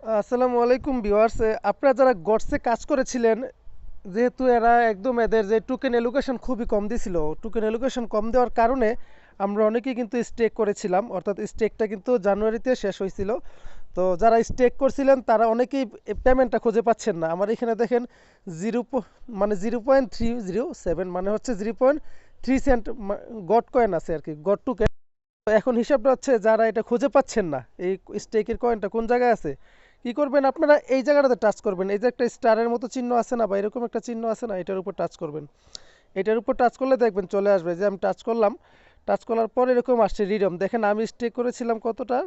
আসসালামু আলাইকুম ভিউয়ার্স। আপনারা যারা গডসে কাজ করেছিলেন, যেহেতু এরা একদম এদের যে টোকেন এলোকেশন খুবই কম দিছিল, টোকেন এলোকেশন কম দেওয়ার কারণে আমরা অনেকেই কিন্তু স্টেক করেছিলাম, অর্থাৎ স্টেকটা কিন্তু জানুয়ারিতে শেষ হয়েছিল। তো যারা স্টেক করছিলেন তারা অনেকেই পেমেন্টটা খুঁজে পাচ্ছেন না। আমার এখানে দেখেন জিরো মানে 0.307 মানে হচ্ছে 0.3 সেন্ট গড কয়েন আছে আর কি, গড টোকেন। তো এখন হিসাবটা হচ্ছে যারা এটা খুঁজে পাচ্ছেন না, এই স্টেকের কয়েনটা কোন জায়গায় আছে, কি করবেন আপনারা এই জায়গাটাতে টাচ করবেন। এই যে একটা স্টারের মতো চিহ্ন আছে না, বা এরকম একটা চিহ্ন আছে না, এটার উপর টাচ করবেন। এটার উপর টাচ করলে দেখবেন চলে আসবে, যে আমি টাচ করলাম। টাচ করার পর এরকম আসছে রিডম। দেখেন আমি স্টেক করেছিলাম কতটা,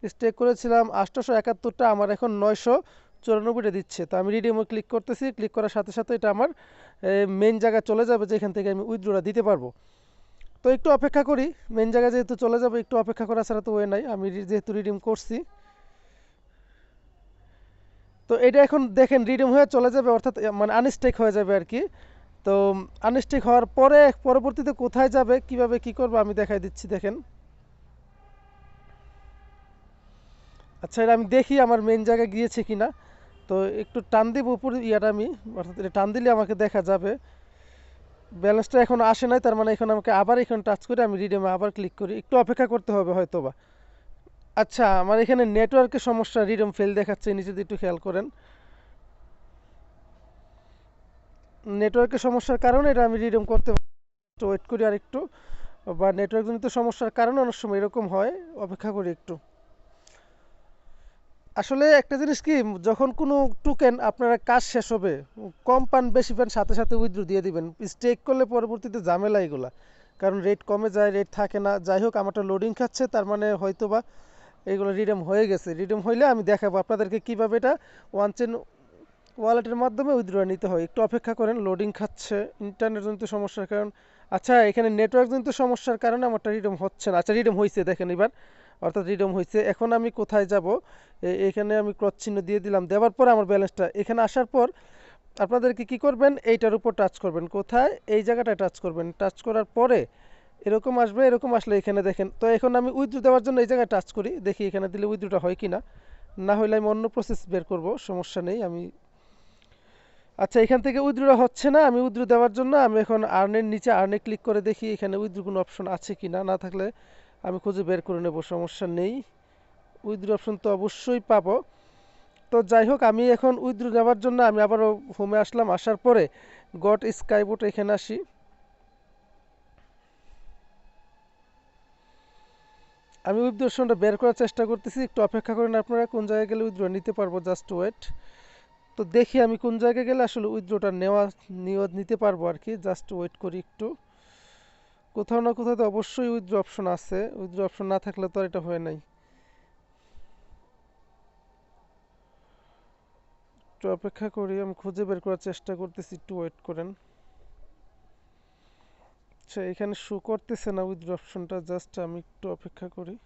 স্টেক করেছিলাম 871টা, আমার এখন 994টা দিচ্ছে। তো আমি রিডিমে ক্লিক করতেছি, ক্লিক করার সাথে সাথে এটা আমার মেইন জায়গায় চলে যাবে, যেখান থেকে আমি উইথড্রটা দিতে পারবো। তো একটু অপেক্ষা করি, মেন জায়গায় যেহেতু চলে যাবে একটু অপেক্ষা করা ছাড়া তো ওয়ে নাই। আমি যেহেতু রিডিম করছি, তো এটা এখন দেখেন রিডিম হয়ে চলে যাবে, অর্থাৎ মানে আনস্টেক হয়ে যাবে আর কি। তো আনস্টেক হওয়ার পরে পরবর্তীতে কোথায় যাবে, কিভাবে কি করবে আমি দেখাই দিচ্ছি, দেখেন। আচ্ছা, এটা আমি দেখি আমার মেন জায়গায় গিয়েছে কিনা। তো একটু টান দিব উপরে ইয়াটা আমি, অর্থাৎ এটা টান দিলে আমাকে দেখা যাবে। ব্যালেন্সটা এখন আসে নাই, তার মানে এখন আমাকে আবার এখানে টাচ করে আমি রিডিমে আবার ক্লিক করি, একটু অপেক্ষা করতে হবে হয়তোবা। আচ্ছা, আমার এখানে নেটওয়ার্কের সমস্যা, রিডম ফেল দেখাচ্ছে, নিচে দিয়ে একটু খেয়াল করেন। নেটওয়ার্কের সমস্যার কারণে এটা আমি রিডম করতে একটু ওয়েট করি আর একটু, বা নেটওয়ার্কজনিত সমস্যার কারণে অনেক সময় এরকম হয়। অপেক্ষা করি একটু। আসলে একটা জিনিস কি, যখন কোনো টোকেন আপনারা কাজ শেষ হবে, কম পান বেশি পান সাথে সাথে উইথড্র দিয়ে দিবেন। স্টেক করলে পরবর্তীতে ঝামেলা এগুলা, কারণ রেট কমে যায়, রেট থাকে না। যাই হোক, আমারটা লোডিং খাচ্ছে, তার মানে হয়তোবা এইগুলো রিডেম হয়ে গেছে। রিডেম হইলে আমি দেখাবো আপনাদেরকে কীভাবে এটা ওয়ান চেন ওয়ালেটের মাধ্যমে উইথড্র নিতে হয়। একটু অপেক্ষা করেন, লোডিং খাচ্ছে, ইন্টারনেটজনিত সমস্যার কারণ। আচ্ছা, এখানে নেটওয়ার্কজনিত সমস্যার কারণে আমারটা রিডেম হচ্ছে না। আচ্ছা, রিডেম হয়েছে দেখেন এবার, অর্থাৎ রিডেম হয়েছে। এখন আমি কোথায় যাব, এখানে আমি ক্রস চিহ্ন দিয়ে দিলাম, দেওয়ার পর আমার ব্যালেন্সটা এখানে আসার পর আপনাদেরকে কি করবেন, এইটার উপর টাচ করবেন। কোথায়, এই জায়গাটায় টাচ করবেন। টাচ করার পরে এরকম আসবে, এরকম আসলে এখানে দেখেন। তো এখন আমি উইথড্র দেওয়ার জন্য এই জায়গায় টাচ করি, দেখি এখানে দিলে উইথড্রটা হয় কিনা। না হলে আমি অন্য প্রসেস বের করব, সমস্যা নেই। আমি আচ্ছা, এখান থেকে উইথড্র হচ্ছে না। আমি উইথড্র দেওয়ার জন্য আমি এখন আর্নের নিচে আর্নে ক্লিক করে দেখি এখানে উইথড্র কোনো অপশন আছে কিনা, না থাকলে আমি খুঁজে বের করে নেব, সমস্যা নেই। উইথড্র অপশন তো অবশ্যই পাবো। তো যাই হোক, আমি এখন উইথড্র নেওয়ার জন্য আমি আবারও হোমে আসলাম, আসার পরে গট স্কাইবোট এখানে আসি। আমি উইথড্র অপশনটা বের করার চেষ্টা করতেছি, একটু অপেক্ষা করেন আপনারা। কোন জায়গায় গেলে উইথড্র নিতে পারবো, জাস্ট ওয়েট। তো দেখি আমি কোন জায়গায় গেলে আসলে উইথড্রটা নিতে পারবো আর কি, জাস্ট ওয়েট করি একটু। কোথাও না কোথাও তো অবশ্যই উইথড্র অপশন আছে, উইথড্র অপশন না থাকলে তো আর এটা হয় নাই। একটু অপেক্ষা করি, আমি খুঁজে বের করার চেষ্টা করতেছি, একটু ওয়েট করেন। আচ্ছা, এখানে শো করতেছে না উইথড্র অপশনটা, জাস্ট আমি একটু অপেক্ষা করি।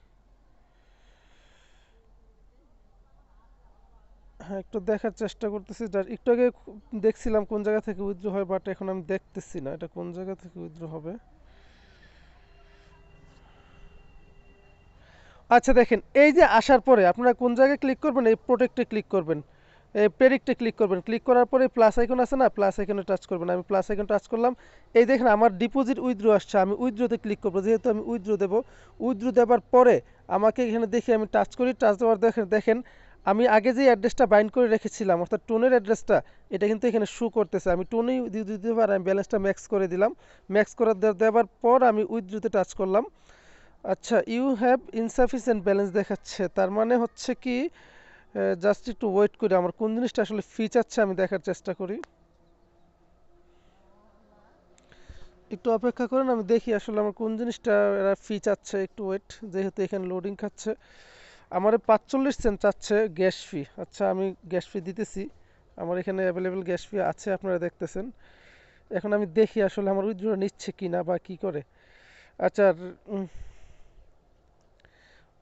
হ্যাঁ, একটু দেখার চেষ্টা করতেছি। একটু আগে দেখছিলাম কোন জায়গা থেকে উইথড্র হয়, বাট এখন আমি দেখতেছি না এটা কোন জায়গা থেকে উইথড্র হবে। আচ্ছা, দেখেন এই যে আসার পরে আপনারা কোন জায়গায় ক্লিক করবেন, এই প্রোটেক্টে ক্লিক করবেন, এই প্রেডিক্টে ক্লিক করবেন। ক্লিক করার পরে প্লাস আইকন আছে না, প্লাস আইকনে টাচ করবেন। আমি প্লাস আইকন টাচ করলাম। এই দেখেন আমার ডিপোজিট উইথড্র আসছে, আমি উইথড্রতে ক্লিক করবো, যেহেতু আমি উইথড্র দেবো। উইথড্র দেওয়ার পরে আমাকে এখানে দেখি, আমি টাচ করি, টাচ দেওয়ার দেখেন দেখেন আমি আগে যে অ্যাড্রেসটা বাইন্ড করে রেখেছিলাম, অর্থাৎ টোনের অ্যাড্রেসটা, এটা কিন্তু এখানে শো করতেছে। আমি টোনেই দিতে পারি, আমি ব্যালেন্সটা ম্যাক্স করে দিলাম। ম্যাক্স করে দেওয়ার পর আমি উইথড্রতে টাচ করলাম। আচ্ছা, ইউ হ্যাভ ইনসাফিসিয়েন্ট ব্যালেন্স দেখাচ্ছে, তার মানে হচ্ছে কি, জাস্ট একটু ওয়েট করি, আমার কোন জিনিসটা আসলে ফি চাচ্ছে আমি দেখার চেষ্টা করি। একটু অপেক্ষা করেন, আমি দেখি আসলে আমার কোন জিনিসটা এরা ফি চাচ্ছে। একটু ওয়েট, যেহেতু এখানে লোডিং খাচ্ছে। আমার 45 সেন্ট চাচ্ছে গ্যাস ফি। আচ্ছা, আমি গ্যাস ফি দিতেছি, আমার এখানে অ্যাভেলেবেল গ্যাস ফি আছে, আপনারা দেখতেছেন। এখন আমি দেখি আসলে আমার উইথড্র নিচ্ছে কি না বা কি করে। আচ্ছা,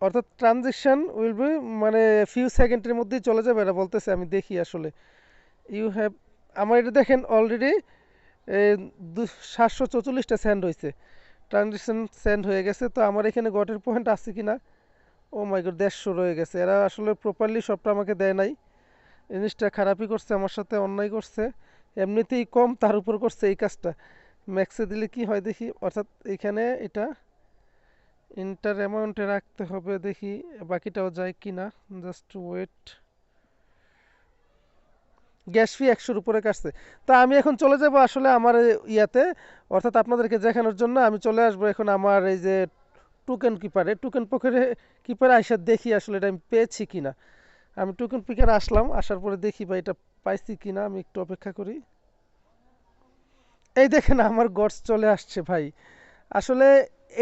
অর্থাৎ ট্রানজেকশন উইল বি, মানে ফিউ সেকেন্ডের মধ্যেই চলে যাবে এটা বলতেছে। আমি দেখি আসলে ইউ হ্যাভ, আমার এটা দেখেন অলরেডি 744টা সেন্ড হয়েছে, ট্রানজেকশন সেন্ড হয়ে গেছে। তো আমার এখানে গটের পয়েন্ট আছে কিনা, ও মাই গড, 150 রয়ে গেছে। এরা আসলে প্রপারলি সবটা আমাকে দেয় নাই। জিনিসটা খারাপই করছে, আমার সাথে অন্যায় করছে। এমনিতেই কম, তার উপর করছে এই কাজটা। ম্যাক্সে দিলে কি হয় দেখি, অর্থাৎ এখানে এটা ইন্টার অ্যামাউন্টে রাখতে হবে, দেখি বাকিটাও যায় কি না। Just wait. গ্যাস ফি 100-র উপরে কাটছে। তো আমি এখন চলে যাব আসলে আমার ইয়াতে, অর্থাৎ আপনাদেরকে দেখানোর জন্য আমি চলে আসবো এখন আমার এই যে টোকেন পকেটে কিপারে আইসা দেখি আসলে এটা আমি পেয়েছি কিনা। আমি টোকেন পিকারে আসলাম, আসার পরে দেখি ভাই এটা পাইছি কিনা। আমি একটু অপেক্ষা করি। এই দেখেন আমার গডস চলে আসছে ভাই। আসলে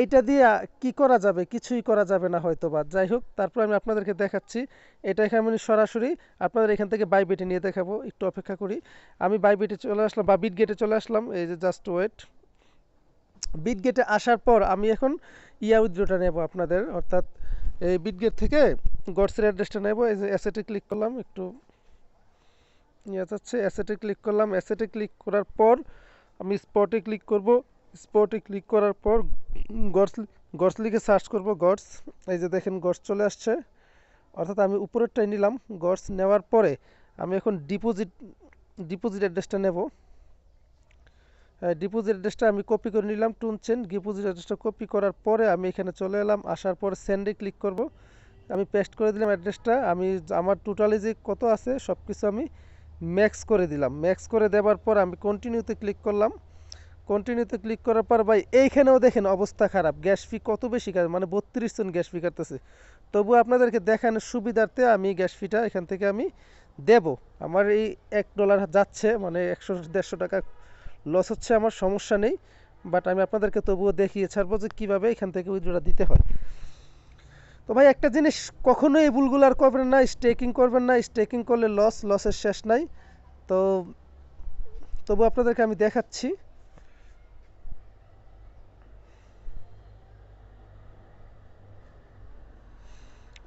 এইটা দিয়ে কি করা যাবে, কিছুই করা যাবে না হয়তো বা, যাই হোক তারপর আমি আপনাদেরকে দেখাচ্ছি। এটা এখানে আমি সরাসরি আপনাদের এখান থেকে বাইবিটে নিয়ে দেখাবো, একটু অপেক্ষা করি। আমি বাইবিটে চলে আসলাম বা বিট গেটে চলে আসলাম, এই যে জাস্ট ওয়েট। বিট গেটে আসার পর আমি এখন উইথড্রটা নেব আপনাদের, অর্থাৎ এই বিট গেট থেকে গডসের অ্যাড্রেসটা নেব। এই যে অ্যাসেটে ক্লিক করলাম, একটু ইয়ে যাচ্ছে, অ্যাসেটে ক্লিক করলাম। অ্যাসেটে ক্লিক করার পর আমি স্পটে ক্লিক করব। স্পটে ক্লিক করার পর গডস গডস লিখে সার্চ করব, গডস। এই যে দেখেন গডস চলে আসছে, অর্থাৎ আমি উপরেরটাই নিলাম। গডস নেওয়ার পরে আমি এখন ডিপোজিট অ্যাড্রেসটা নেব। ডিপোজিট অ্যাড্রেসটা আমি কপি করে নিলাম, টুনচেন ডিপোজিট অ্যাড্রেসটা কপি করার পরে আমি এখানে চলে এলাম। আসার পর সেন্ডে ক্লিক করব। আমি পেস্ট করে দিলাম অ্যাড্রেসটা। আমি আমার টোটালি যে কত আছে সব কিছু আমি ম্যাক্স করে দিলাম। ম্যাক্স করে দেওয়ার পর আমি কন্টিনিউতে ক্লিক করলাম। কন্টিনিউতে ক্লিক করার পর ভাই এইখানেও দেখেন অবস্থা খারাপ, গ্যাস ফি কত বেশি কাটে, মানে 32 জন গ্যাস ফি কাটতেছে। তবু আপনাদেরকে দেখানোর সুবিধার্থে আমি গ্যাস ফিটা এখান থেকে আমি দেব। আমার এই $1 যাচ্ছে, মানে 100-150 টাকা লস হচ্ছে, আমার সমস্যা নেই। বাট আমি আপনাদেরকে তবুও দেখিয়ে ছাড়বো যে কীভাবে এখান থেকে উইথড্রটা দিতে হয়। তো ভাই একটা জিনিস, কখনোই এই ভুলগুলো আর করবেন না, স্টেকিং করবেন না। স্টেকিং করলে লসের শেষ নাই। তো তবু আপনাদেরকে আমি দেখাচ্ছি।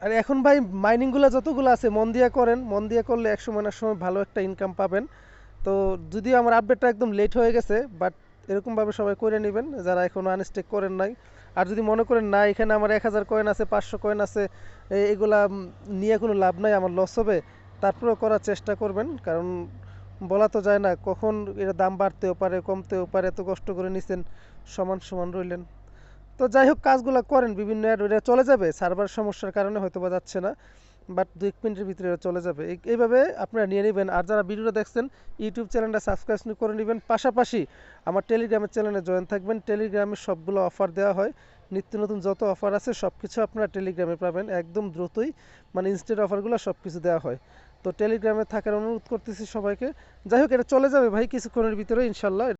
আর এখন ভাই মাইনিংগুলো যতগুলো আছে মন দিয়ে করেন, মন দিয়ে করলে এক সময় না সময় ভালো একটা ইনকাম পাবেন। তো যদিও আমার আপডেটটা একদম লেট হয়ে গেছে, বাট এরকমভাবে সবাই করে নেবেন যারা এখনও আনস্টেক করেন নাই। আর যদি মনে করেন না এখানে আমার 1000 কয়েন আছে, 500 কয়েন আছে, এগুলা নিয়ে কোনো লাভ নাই, আমার লস হবে, তারপরেও করার চেষ্টা করবেন। কারণ বলা তো যায় না কখন এটা দাম বাড়তেও পারে, কমতেও পারে। এত কষ্ট করে নিছেন, সমান সমান রইলেন। তো যাই হোক কাজগুলো করেন, বিভিন্ন অ্যাড ওটা চলে যাবে, সার্ভার সমস্যার কারণে হয়তো বা যাচ্ছে না, বাট 2-1 মিনিটের ভিতরে এটা চলে যাবে। এইভাবে আপনারা নিয়ে নেবেন। আর যারা ভিডিওটা দেখছেন ইউটিউব চ্যানেলটা সাবস্ক্রাইব করে নেবেন, পাশাপাশি আমার টেলিগ্রামের চ্যানেলে জয়েন থাকবেন। টেলিগ্রামে সবগুলো অফার দেওয়া হয়, নিত্য নতুন যত অফার আছে সব কিছু আপনারা টেলিগ্রামে পাবেন একদম দ্রুতই, মানে ইনস্ট্যান্ট অফারগুলো সব কিছু দেওয়া হয়। তো টেলিগ্রামে থাকার অনুরোধ করতেছি সবাইকে। যাই হোক এটা চলে যাবে ভাই কিছুক্ষণের ভিতরে ইনশাল্লাহ।